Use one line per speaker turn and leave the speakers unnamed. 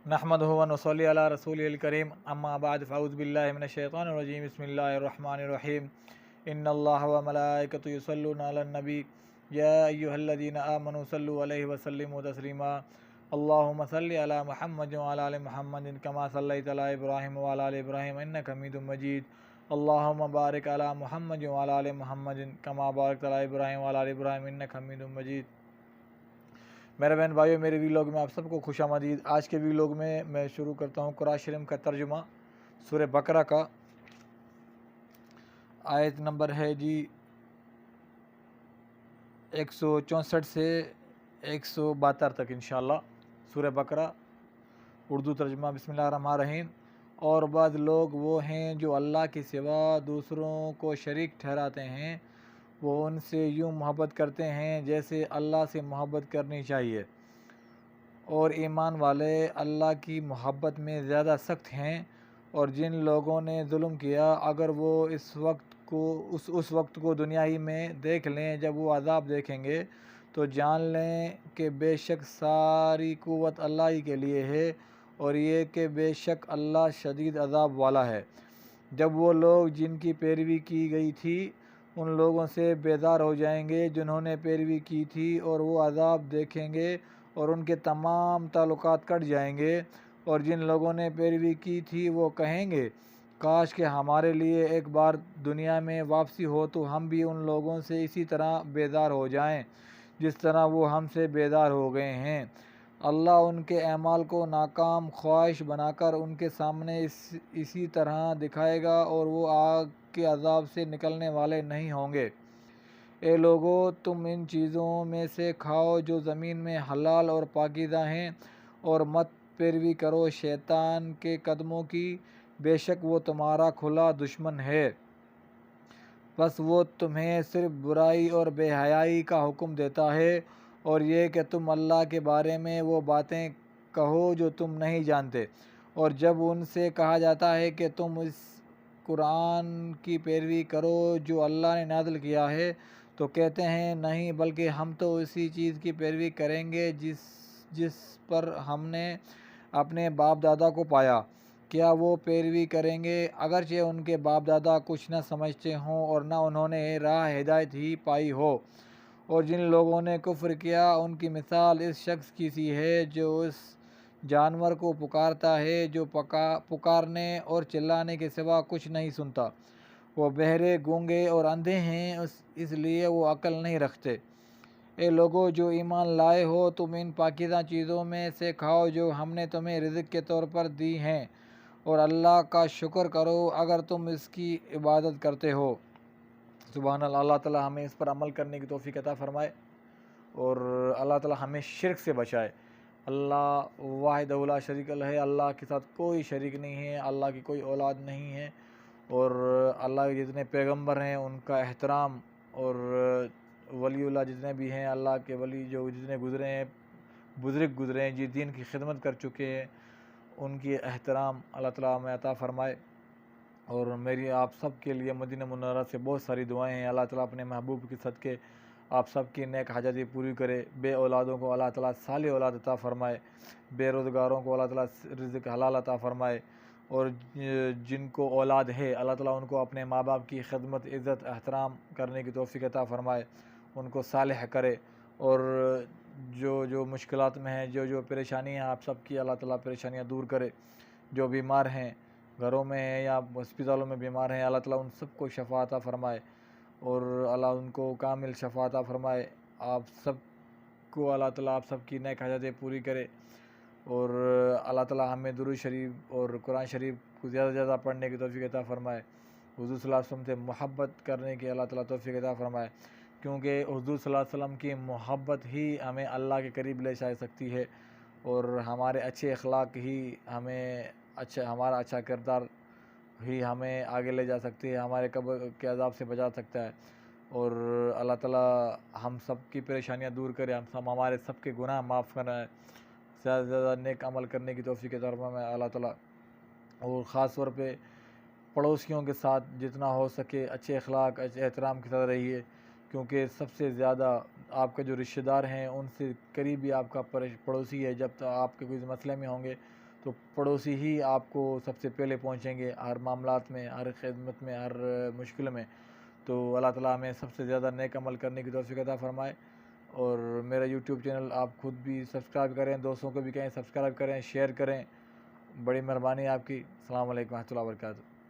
नहमदुहु व नुसल्ली अला रसूलिल करीम अम्मा बाद फ़अऊज़ु बिल्लाहि मिनश शैतानिर रजीम बिस्मिल्लाहिर रहमानिर रहीम इन्नल्लाह व मलाइकतु युसल्लूना अलन नबी या अय्युहल्लज़ीना आमनू सल्लु अलैहि व सल्लिमू तस्लीमा अल्लाहुम्मा सल्लि अला मुहम्मद व अला आलि मुहम्मदिन कमा सल्लैता अला इब्राहीम व अला आलि इब्राहीम इन्नका हमीदुम मजीद अल्लाहुम्मा बारिक अला मुहम्मद व अला आलि मुहम्मदिन कमा बारकता अला इब्राहीम व अला आलि इब्राहीम इन्नका हमीदुम मजीद। मेरे बहन भाइयों, मेरे वीलॉग में आप सबको खुशामदीद। आज के वीलॉग में मैं शुरू करता हूँ कुरान शरीफ का तर्जुमा सूरह बकरा का। आयत नंबर है जी 164 से 172 तक इंशाअल्लाह। सूरह बकरा उर्दू तर्जुमा। बिस्मिल्लाहिर्रहमानिर्रहीम। और बाद लोग वो हैं जो अल्लाह के सिवा दूसरों को शरीक ठहराते हैं, वो उनसे यूँ मोहब्बत करते हैं जैसे अल्लाह से मोहब्बत करनी चाहिए, और ईमान वाले अल्लाह की मोहब्बत में ज़्यादा सख्त हैं। और जिन लोगों ने जुल्म किया, अगर वो उस वक्त को दुनिया ही में देख लें जब वो अज़ाब देखेंगे, तो जान लें कि बेशक सारी कुव्वत अल्लाह ही के लिए है, और ये कि बेशक अल्लाह शदीद अज़ाब वाला है। जब वो लोग जिनकी पैरवी की गई थी उन लोगों से बेदार हो जाएंगे जिन्होंने पैरवी की थी, और वो अज़ाब देखेंगे और उनके तमाम ताल्लुकात कट जाएंगे। और जिन लोगों ने पैरवी की थी वो कहेंगे, काश कि हमारे लिए एक बार दुनिया में वापसी हो तो हम भी उन लोगों से इसी तरह बेदार हो जाएं जिस तरह वो हमसे बेदार हो गए हैं। अल्लाह उनके अमाल को नाकाम ख्वाहिश बनाकर उनके सामने इसी तरह दिखाएगा, और वो आग के अज़ाब से निकलने वाले नहीं होंगे। ए लोगो, तुम इन चीज़ों में से खाओ जो ज़मीन में हलाल और पाकीज़ा हैं, और मत पैरवी करो शैतान के कदमों की, बेशक वो तुम्हारा खुला दुश्मन है। बस वो तुम्हें सिर्फ बुराई और बेहयाई का हुक्म देता है, और ये कि तुम अल्लाह के बारे में वो बातें कहो जो तुम नहीं जानते। और जब उनसे कहा जाता है कि तुम इस कुरान की पैरवी करो जो अल्लाह ने नाज़िल किया है, तो कहते हैं नहीं, बल्कि हम तो उसी चीज़ की पैरवी करेंगे जिस जिस पर हमने अपने बाप दादा को पाया। क्या वो पैरवी करेंगे अगरचे उनके बाप दादा कुछ न समझते हों और न उन्होंने राह हिदायत ही पाई हो। और जिन लोगों ने कुफ्र किया उनकी मिसाल इस शख्स की सी है जो उस जानवर को पुकारता है जो पुकारने और चिल्लाने के सिवा कुछ नहीं सुनता। वो बहरे, गूंगे और अंधे हैं, इसलिए वो अक्ल नहीं रखते। ए लोगो जो ईमान लाए हो, तुम इन पाकीज़ा चीज़ों में से खाओ जो हमने तुम्हें रिज़्क़ के तौर पर दी हैं, और अल्लाह का शुक्र करो अगर तुम इसकी इबादत करते हो। सुभान अल्लाह। अल्लाह ताला हमें इस पर अमल करने की तौफीक अता फ़रमाए, और अल्लाह ताला हमें शिर्क से बचाए। अल्लाह वाहिद ला शरीक लह है, अल्लाह के साथ कोई शरीक नहीं है, अल्लाह की कोई औलाद नहीं है। और अल्लाह के जितने पैगंबर हैं उनका एहतराम, और वलीउल्लाह जितने भी हैं, अल्लाह के वली जो जितने गुज़रे हैं, बुज़ुर्ग गुज़रे हैं, जिस दीन की खिदमत कर चुके हैं, उनकी एहतराम अल्लाह ताला हमें अता फ़रमाए। और मेरी आप सब के लिए मदीना मुनव्वरा से बहुत सारी दुआएं हैं। अल्लाह ताला अपने महबूब के सदक़े आप सब की नेक हाजतें पूरी करे। बे औलादों को अल्लाह ताला साले औलाद अता फ़रमाए, बेरोज़गारों को अल्लाह ताला रिज़्क़ हलाल अता फ़रमाए, और जिनको औलाद है अल्लाह ताला उनको अपने माँ बाप की खिदमत, इज़्ज़त, एहतराम करने की तौफ़ीक अता फ़रमाए, उनको सालेह करे। और जो मुश्किलात में हैं, जो परेशानी हैं, आप सब की अल्लाह ताला परेशानियाँ दूर करे। जो बीमार हैं, घरों में हैं या हस्पतालों में बीमार हैं, अल्लाह ताला उन सबको शफ़ा अता फ़रमाए, और अल्लाह उनको कामिल शफ़ा अता फ़रमाए। आप सब को अल्लाह ताला आप सब की नेक हाजतें पूरी करे, और अल्लाह ताला हमें दुरूद शरीफ और कुरान शरीफ को ज़्यादा से ज़्यादा पढ़ने की तौफ़ीक अता फ़रमाए। हुज़ूर सल्लल्लाहु अलैहि वसल्लम से मोहब्बत करने की अल्लाह ताला तौफ़ीक अता फ़रमाए, क्योंकि हुज़ूर सल्लल्लाहु अलैहि वसल्लम की मोहब्बत ही हमें अल्लाह के करीब ले जा सकती है, और हमारे अच्छे अखलाक ही हमें हमारा अच्छा किरदार ही हमें आगे ले जा सकती है, हमारे कब्र के अज़ाब से बचा सकता है। और अल्लाह ताला हम सब की परेशानियाँ दूर करे, हम हमारे सब के गुनाह माफ़ कराए, ज़्यादा से ज़्यादा नेक अमल करने की तौफ़ीक अता फ़रमाए अल्लाह ताला। और ख़ास तौर पे पड़ोसियों के साथ जितना हो सके अच्छे अखलाक, अच्छे एहतराम के साथ रहिए, क्योंकि सबसे ज़्यादा आपके जो रिश्तेदार हैं उनसे करीबी आपका पड़ोसी है। जब तक आपके कोई मसले में होंगे تو پڑوسی ہی آپ کو سب سے پہلے پہنچیں گے ہر معاملات میں، ہر خدمت میں، ہر مشکل میں۔ تو اللہ تعالیٰ ہمیں سب سے زیادہ نیک عمل کرنے کی توفیق عطا فرمائے۔ اور میرا یوٹیوب چینل آپ خود بھی سبسکرائب کریں، دوستوں کو بھی کہیں سبسکرائب کریں، شیئر کریں، بڑی مہربانی آپ کی۔ السلام علیکم و رحمۃ اللہ وبرکاتہ۔